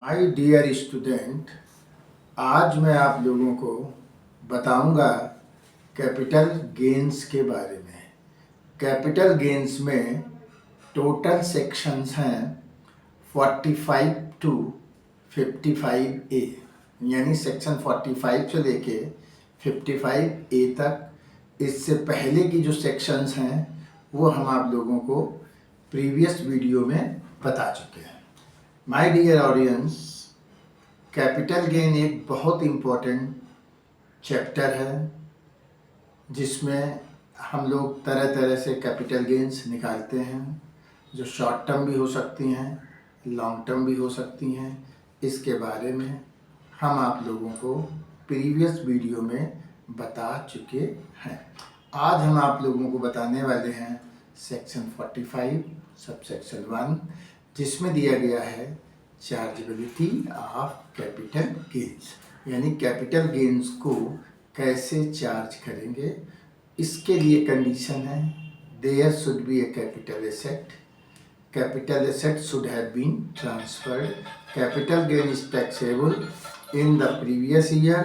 Hi dear student, आज मैं आप लोगों को बताऊंगा कैपिटल गेन्स के बारे में। कैपिटल गेन्स में टोटल सेक्शंस हैं 45 टू 55 ए, यानी सेक्शन 45 से लेके 55 ए तक। इससे पहले की जो सेक्शंस हैं वो हम आप लोगों को प्रीवियस वीडियो में बता चुके हैं। My dear audience, capital gain एक बहुत इम्पोर्टेंट चैप्टर है जिसमें हम लोग तरह तरह से कैपिटल गेन्स निकालते हैं, जो शॉर्ट टर्म भी हो सकती हैं, लॉन्ग टर्म भी हो सकती हैं। इसके बारे में हम आप लोगों को प्रीवियस वीडियो में बता चुके हैं। आज हम आप लोगों को बताने वाले हैं सेक्शन 45 सब सेक्शन 1, जिसमें दिया गया है चार्जेबिलिटी ऑफ कैपिटल गेन्स, यानी कैपिटल गेन्स को कैसे चार्ज करेंगे। इसके लिए कंडीशन है there should be a capital asset, capital asset should have been transferred, capital gain is taxable in the previous year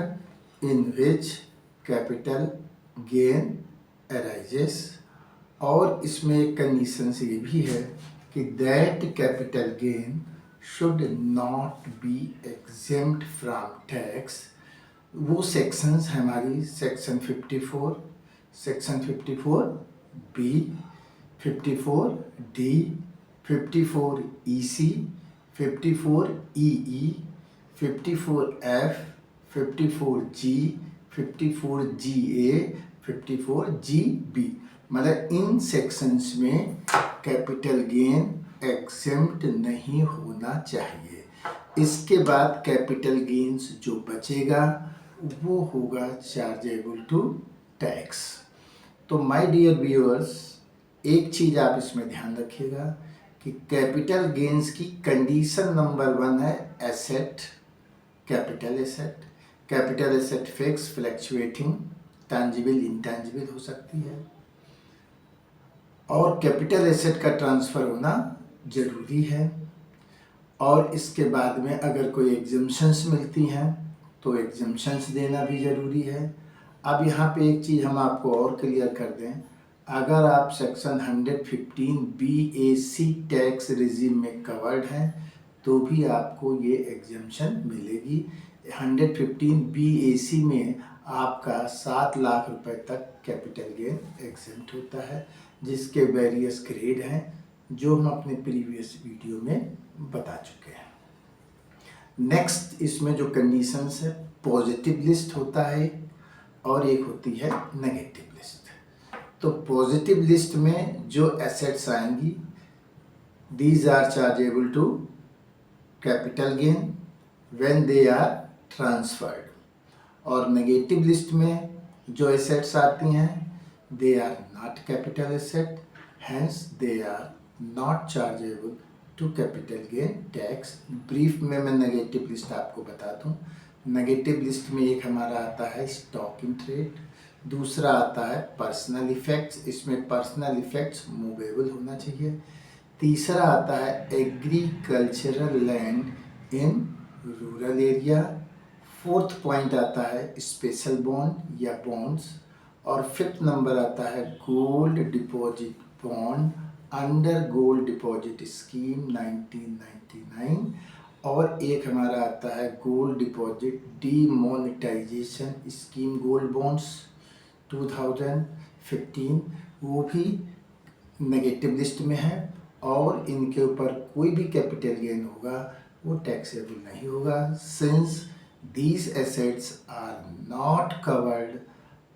in which capital gain arises। और इसमें एक कंडीशन ये भी है कि that capital gain should not be exempt from tax। वो sections हमारी section 54, section 54 B, 54 D, 54 EC, 54 EE, 54 F, 54 G, 54 GA, 54 GB, मतलब इन सेक्शंस में कैपिटल गेन एग्जेम्प्ट नहीं होना चाहिए। इसके बाद कैपिटल गेन्स जो बचेगा वो होगा चार्जेबल टू टैक्स। तो माय डियर व्यूअर्स, एक चीज़ आप इसमें ध्यान रखिएगा कि कैपिटल गेन्स की कंडीशन नंबर 1 है asset, capital asset. Capital asset fix, fluctuating, tangible, intangible हो सकती है, और कैपिटल एसेट का ट्रांसफ़र होना ज़रूरी है। और इसके बाद में अगर कोई एग्जम्पशंस मिलती हैं तो एग्जम्पशंस देना भी ज़रूरी है। अब यहाँ पे एक चीज़ हम आपको और क्लियर कर दें, अगर आप सेक्शन 115 BAC टैक्स रिजीम में कवर्ड हैं तो भी आपको ये एग्जम्पशन मिलेगी। 115 BAC में आपका 7 लाख रुपए तक कैपिटल गेन एग्जेम्प्ट होता है, जिसके वेरियस ग्रेड हैं जो हम अपने प्रीवियस वीडियो में बता चुके हैं। नेक्स्ट इसमें जो कंडीशंस है, पॉजिटिव लिस्ट होता है और एक होती है नेगेटिव लिस्ट। तो पॉजिटिव लिस्ट में जो एसेट्स आएंगी these are chargeable to capital gain when they are transferred, और नेगेटिव लिस्ट में जो एसेट्स आती हैं they are not capital asset, hence they are not chargeable to capital gain tax. Brief में मैं नेगेटिव लिस्ट आपको बता दूं। नेगेटिव लिस्ट में एक हमारा आता है स्टॉक इन ट्रेड, दूसरा आता है पर्सनल इफेक्ट्स, इसमें पर्सनल इफेक्ट्स मूवेबल होना चाहिए, तीसरा आता है agricultural land in rural area, fourth point आता है स्पेशल बॉन्ड या बॉन्ड्स, और फिफ्थ नंबर आता है gold deposit bond under gold deposit scheme 1999, और एक हमारा आता है gold deposit demonetisation scheme gold bonds 2015, वो भी नेगेटिव लिस्ट में है, और इनके ऊपर कोई भी कैपिटल गेन होगा वो टैक्सेबल नहीं होगा, since these assets are not covered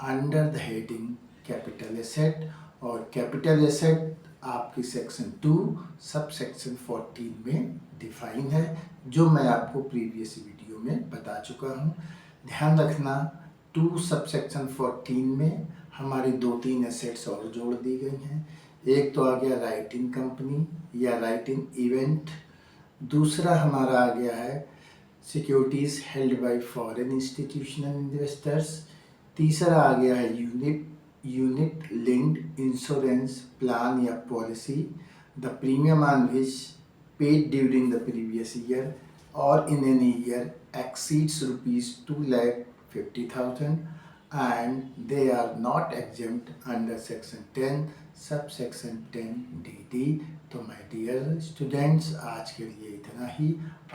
under the heading capital asset। और कैपिटल एसेट आपकी सेक्शन 2 सब सेक्शन 14 में डिफाइन है, जो मैं आपको प्रीवियस वीडियो में बता चुका हूँ। ध्यान रखना 2 सब सेक्शन 14 में हमारी 2-3 एसेट्स और जोड़ दी गई हैं। एक तो आ गया राइट इन कंपनी या राइट इन इवेंट, दूसरा हमारा आ गया है securities held by foreign institutional investors, तीसरा आ गया है यूनिट लिंक्ड इंश्योरेंस प्लान या policy, the premium on which paid during the previous year, or in an year exceeds rupees 2,50,000 and they are not exempt under section 10 subsection 10 DD। तो my dear students, आज के लिए इतना ही।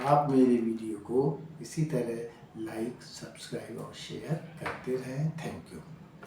आप मेरे video को इसी तरह लाइक, सब्सक्राइब और शेयर करते रहें। Thank you.